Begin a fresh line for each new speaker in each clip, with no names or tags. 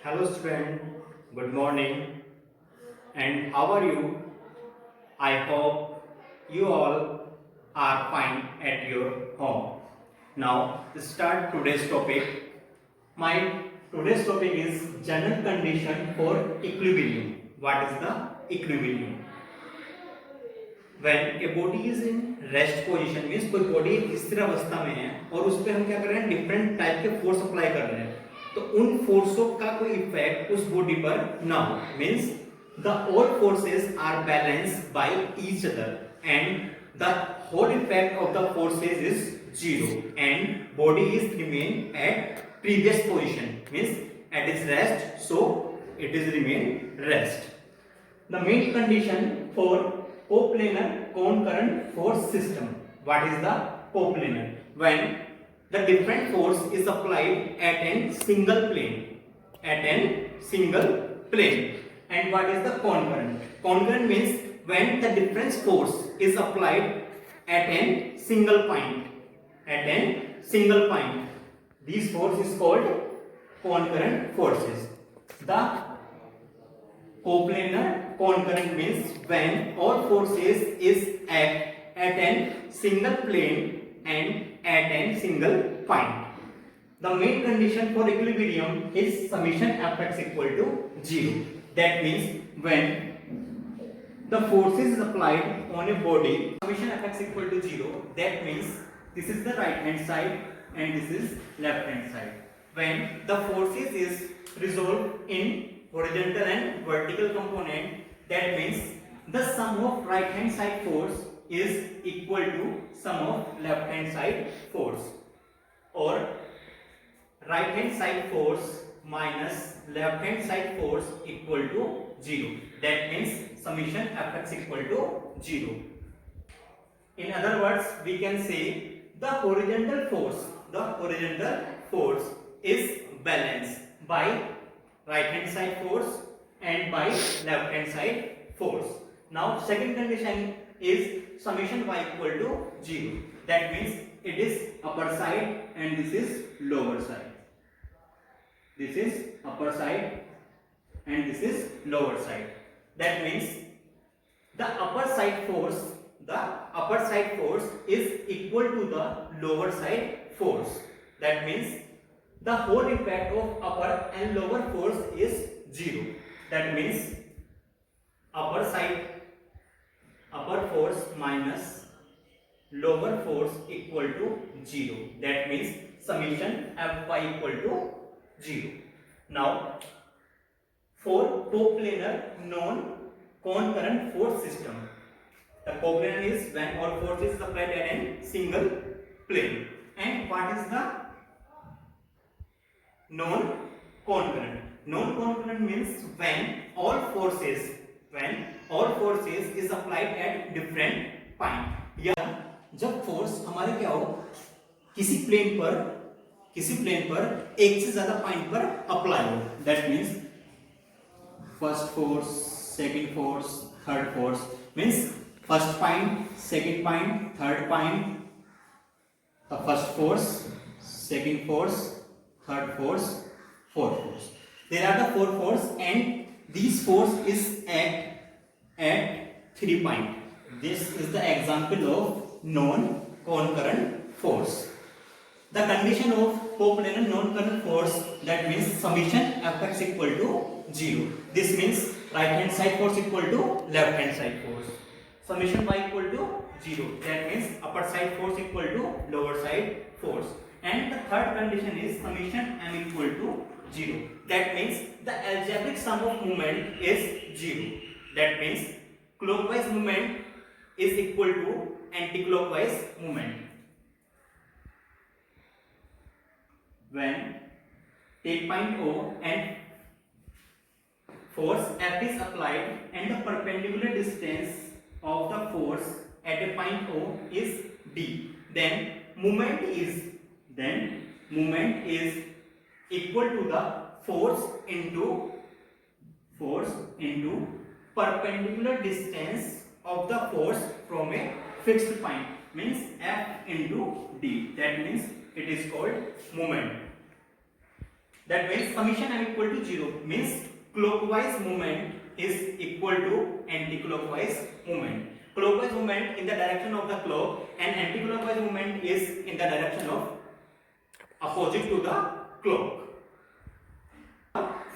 Hello student, good morning and how are you? I hope you all are fine at your home. Now start today's topic. My today's topic is general condition for equilibrium. What is the equilibrium? When a body is in rest position means कोई body स्थिर अवस्था में है और उस पर हम क्या कर रहे हैं डिफरेंट टाइप के फोर्स अप्लाई कर रहे हैं तो उन फोर्सों का कोई इफेक्ट उस बॉडी पर ना हो means the all forces are balanced by each other and the whole effect of the forces is zero and body is remain at previous position means at is rest so it is remain rest the main condition for coplanar concurrent force system. What is the coplanar? When the different force is applied at a single plane. At a single plane. And what is the concurrent? Concurrent means when the different force is applied at a single point. At a single point. These force is called concurrent forces. The coplanar concurrent means when all forces is at a single plane and at a single point. The main condition for equilibrium is summation fx equal to 0. That means when the forces is applied on a body, summation fx equal to 0. That means this is the right hand side and this is left hand side. When the forces is resolved in horizontal and vertical component, that means the sum of right hand side force is equal to sum of left hand side force or right hand side force minus left hand side force equal to 0. That means summation fx equal to 0. In other words, we can say the horizontal force is balanced by right hand side force and by left hand side force. Now second condition is summation y equal to 0. That means it is upper side and this is lower side. This is upper side and this is lower side. That means the upper side force is equal to the lower side force. That means the whole impact of upper and lower force is 0. That means upper force minus lower force equal to 0. That means summation fy equal to 0. Now for coplanar non-concurrent force system, the coplanar is when all forces are applied at a single plane. And what is the non-concurrent? Non-concurrent means when all forces is applied at different point. या जब force हमारे क्या हो किसी plane पर एक से ज्यादा पॉइंट पर अप्लाई हो. That means first force, second force, third force means first point, second point, third point. The first force, second force, third force, fourth force. There are the four force and these force is at 3 point. This is the example of non-concurrent force. The condition of coplanar non-concurrent force, that means summation fx equal to 0. This means right hand side force equal to left hand side force. Summation y equal to 0. That means upper side force equal to lower side force. And the third condition is summation m equal to 0. That means the algebraic sum of moment is 0. That means clockwise movement is equal to anti-clockwise movement. When take point O and force F is applied and the perpendicular distance of the force at a point O is d, then moment is equal to the force into perpendicular distance of the force from a fixed point means F into d. That means it is called moment. That means summation m equal to 0 means clockwise movement is equal to anti-clockwise movement. Clockwise movement in the direction of the clock and anti-clockwise movement is in the direction of opposite to the clock.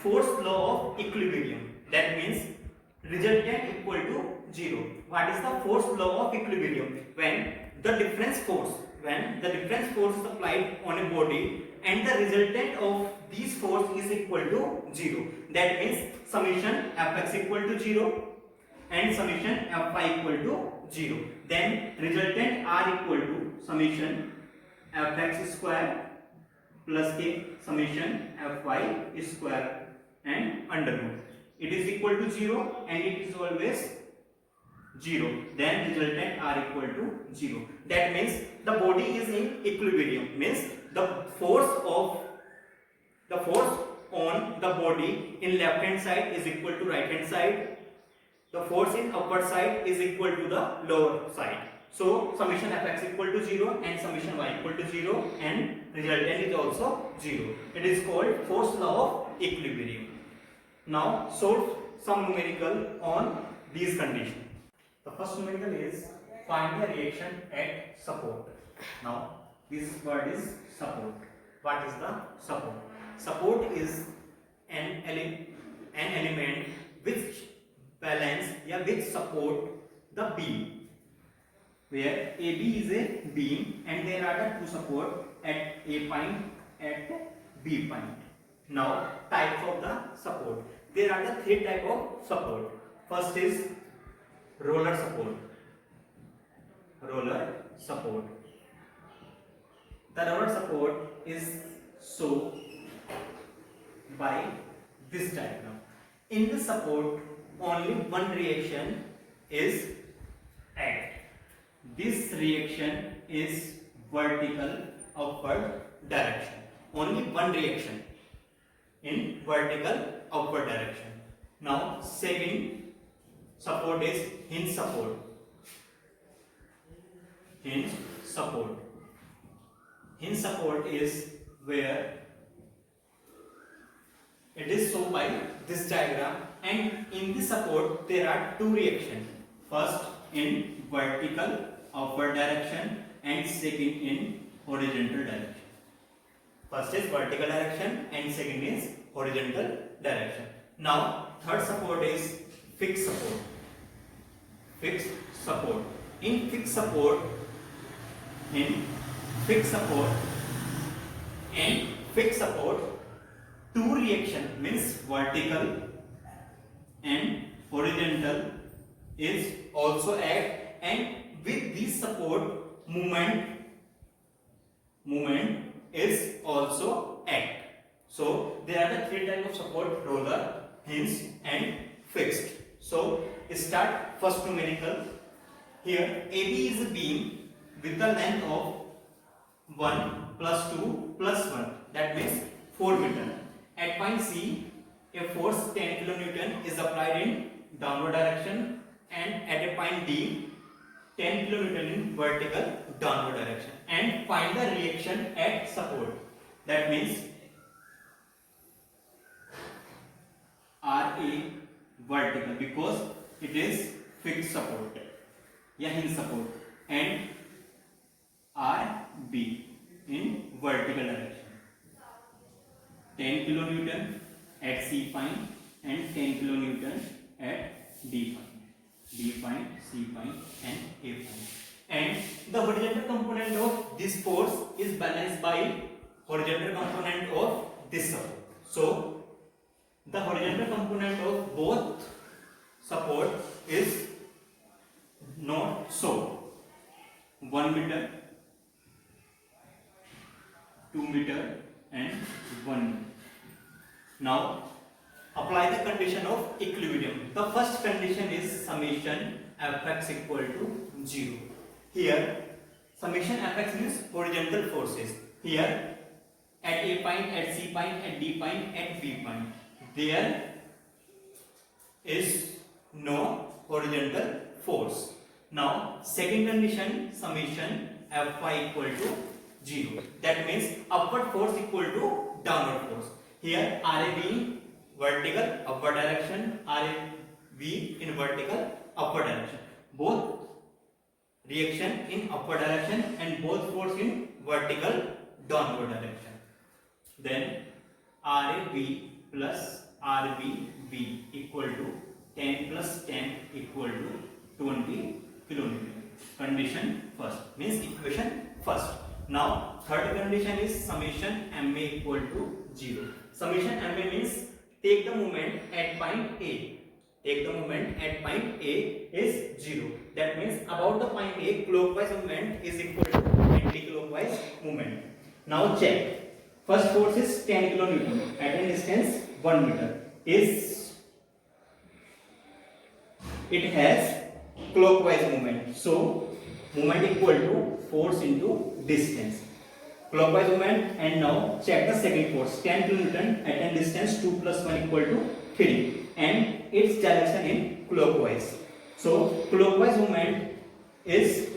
Force law of equilibrium. That means resultant equal to 0. What is the force law of equilibrium? When the difference force is applied on a body and the resultant of these force is equal to 0. That means summation fx equal to 0 and summation fy equal to 0. Then resultant r equal to summation fx square plus k summation fy square and under root. It is equal to 0 and it is always 0. Then resultant r equal to 0. That means the body is in equilibrium, means the force on the body in left hand side is equal to right hand side. The force in upward side is equal to the lower side. So summation fx equal to 0 and summation y equal to 0 and resultant is also 0. It is called force law of equilibrium. Now solve some numerical on these conditions. The first numerical is find the reaction at support. Now this word is support. What is the support? Support is an element which balance which support the beam, where AB is a beam and there are the two support at A point at B point. Now types of the support. There are the three type of support. First is roller support. The roller support is shown by this diagram. In the support, only one reaction is act. This reaction is vertical upward direction. Only one reaction in vertical upward direction. Now second support is hinge support. Hinge support is where it is shown by this diagram, and in this support there are two reactions. First in vertical upward direction and second in horizontal direction. First is vertical direction and second is horizontal direction. Now third support is fixed support. In fixed support two reaction means vertical and horizontal is also act, and with this support movement is also act. So there are the three types of support: roller, hinge and fixed. So start first numerical. Here AB is a beam with the length of 1 plus 2 plus 1, that means 4 meter. At point C, a force 10 kilonewton is applied in downward direction, and at a point D, 10 kilonewton in vertical downward direction. And find the reaction at support. That means RA vertical because it is fixed support, hinge support, and RB in vertical direction. 10 kilonewton at C point and 10 kilonewton at D point, C point and A point. And the horizontal component of this force is balanced by horizontal component of this support. So the horizontal component of both support is not so 1 meter, 2 meter and 1 meter. Now apply the condition of equilibrium. The first condition is summation fx equal to 0. Here summation fx means horizontal forces. Here at A point, at C point, at D point, at B point, there is no horizontal force. Now second condition, summation fy equal to 0. That means upward force equal to downward force. here RAB vertical upward direction, RAB in vertical upward direction, both reaction in upward direction and both force in vertical downward direction. Then RAB plus RBB equal to 10 plus 10 equal to 20 kilonewton. Condition first means equation first. Now third condition is summation MA equal to 0. Summation MA means take the moment at point A. Take the moment at point A is 0. That means about the point A, clockwise movement is equal to anti-clockwise movement. Now check. First force is 10 kilonewton at a distance 1 meter. It has clockwise movement. So movement equal to force into distance. Clockwise movement. And now check the second force. 10 kilonewton at a distance 2 plus 1 equal to 3. And its direction in clockwise. So clockwise movement is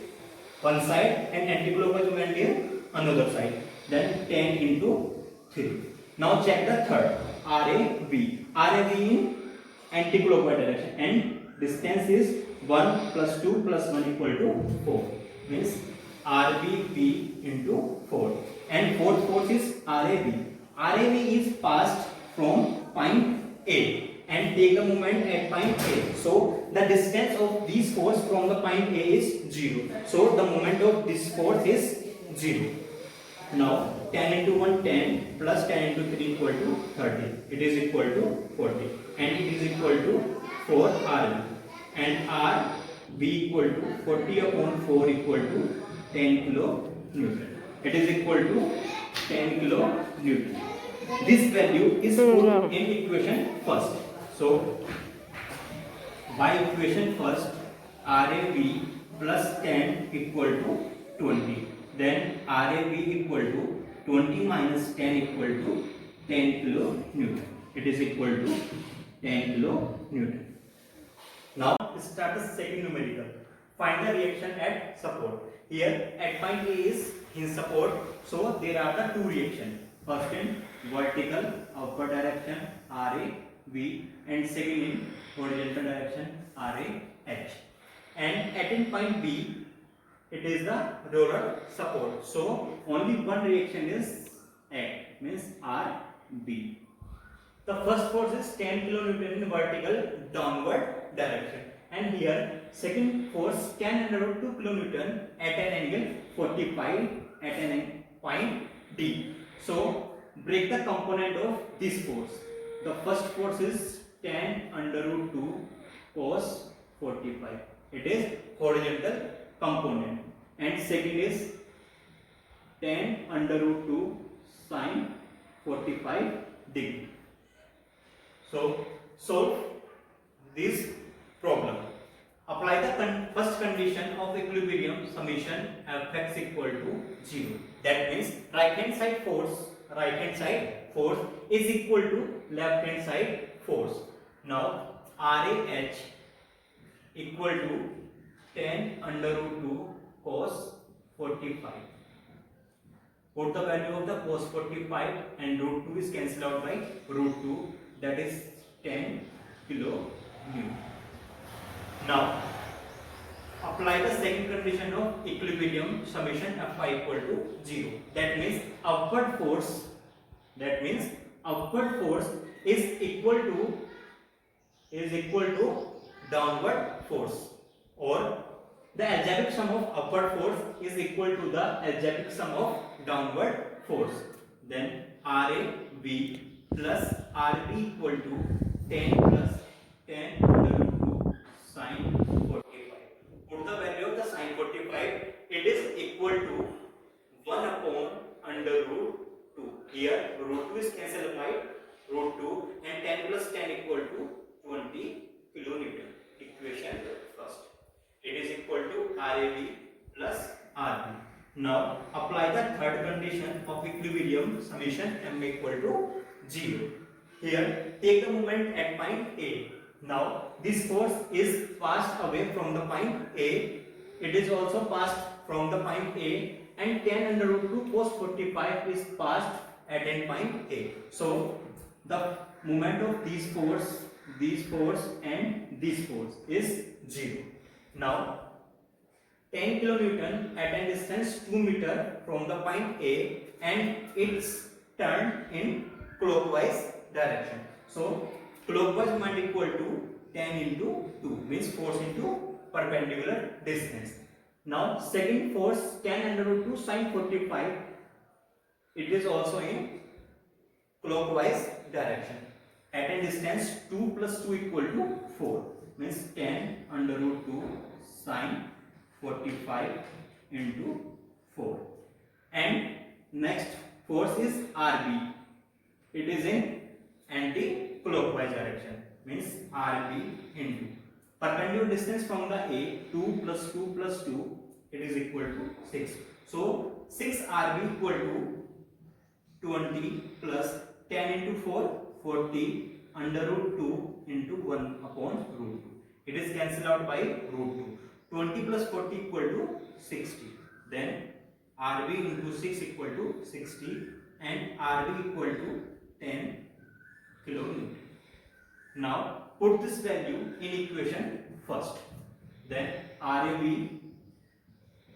one side and anti-clockwise movement is another side. Then 10 into 3. Now check the third. RAB. RAB in anti-clockwise direction and distance is 1 plus 2 plus 1 equal to 4. Means RBB into 4. And fourth force is RAB. RAB is passed from point A and take the moment at point A. So the distance of this force from the point A is 0. So the moment of this force is 0. Now 10 into 1 10 plus 10 into 3 equal to 30. It is equal to 40 and it is equal to 4 RB. And RB equal to 40 upon 4 equal to 10 kilonewton. It is equal to 10 kilonewton. This value is put in equation first. So by equation first, RAB plus 10 equal to 20. Then RAB equal to 20 minus 10 equal to 10 kilonewton. It is equal to 10 kilonewton. Now start the second numerical. Find the reaction at support. Here at point A is in support. So there are the two reactions. First in vertical upward direction RAB and second in horizontal direction RAH. And at in point B it is the roller support. So only one reaction is act, means RB. The first force is 10 kilonewton in vertical downward direction. And here second force 10 under root 2 kilonewton at an angle 45 at an point D. So break the component of this force. The first force is 10 under root 2 cos 45. It is horizontal component. And second is 10 under root 2 sin 45 degree. So solve this problem. Apply the first condition of equilibrium summation Fx equal to 0. That means right hand side force is equal to left hand side force. Now RAH equal to 10 under root 2 cos 45. Put the value of the cos 45 and root 2 is cancelled out by root 2, that is 10 kilonewton. Now apply the second condition of equilibrium summation Fy equal to 0. That means upward force is equal to downward force, or the algebraic sum of upward force is equal to the algebraic sum of downward force. Then RAB plus RB equal to 10 plus 10 under root 2 sin 45. Put the value of the sin 45. It is equal to 1 upon under root 2. Here root 2 is cancelled by root 2 and 10 plus 10 equal to 20 kilonewton. Equation first. It is equal to RAB plus RB. Now apply the third condition of equilibrium summation M equal to 0. Here take the moment at point A. Now this force is passed away from the point A. It is also passed from the point A, and 10 under root 2 cos 45 is passed at end point A. So the moment of these force and this force is 0. Now 10 kilonewton at a distance 2 meter from the point A, and it's turned in clockwise direction. So clockwise moment equal to 10 into 2 means force into perpendicular distance. Now second force 10 under root 2 sine 45, it is also in clockwise direction at a distance 2 plus 2 equal to 4 means 10 under root 2 sine 45 into 4. And next force is RB, it is in anti-clockwise direction means RB into perpendicular distance from the A, 2 plus 2 plus 2, it is equal to 6. So 6 RB equal to 20 plus 10 into 4, 40 under root 2 into 1 upon root 2. It is cancelled out by root 2. 20 plus 40 equal to 60. Then RB into 6 equal to 60 and RB equal to 10 kilonewton. Now put this value in equation first. Then RAB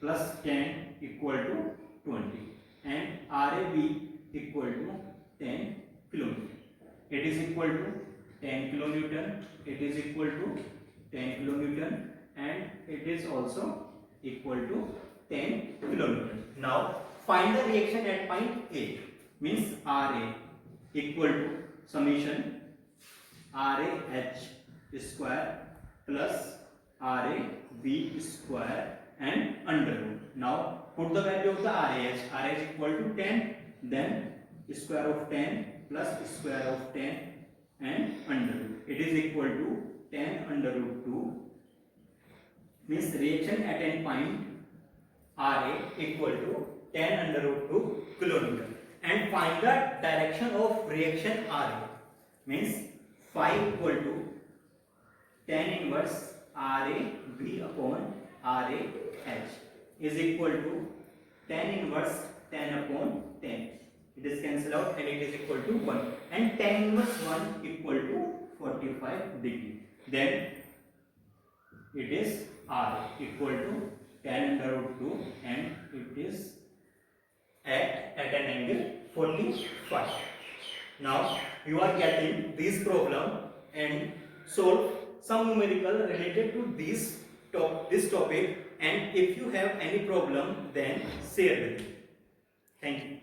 plus 10 equal to 20 and RAB equal to 10 kilonewton. It is equal to 10 kilonewton. It is equal to 10 kilonewton and it is also equal to 10 kilonewton. Now find the reaction at point A means RA equal to summation RAH square plus RAB square and under root. Now put the value of the RAH. RAH equal to 10, then square of 10 plus square of 10 and under root. It is equal to 10 under root 2 means reaction at end point RA equal to 10 under root 2 kilonewton. And find the direction of reaction RA means phi equal to tan inverse RAB upon RAH is equal to tan inverse 10 upon 10. It is cancelled out and it is equal to 1. And tan inverse 1 equal to 45 degree. Then it is R equal to tan under root 2 and it is at an angle 45. Now you are getting this problem and solve some numerical related to this topic, and if you have any problem then share with me. Thank you.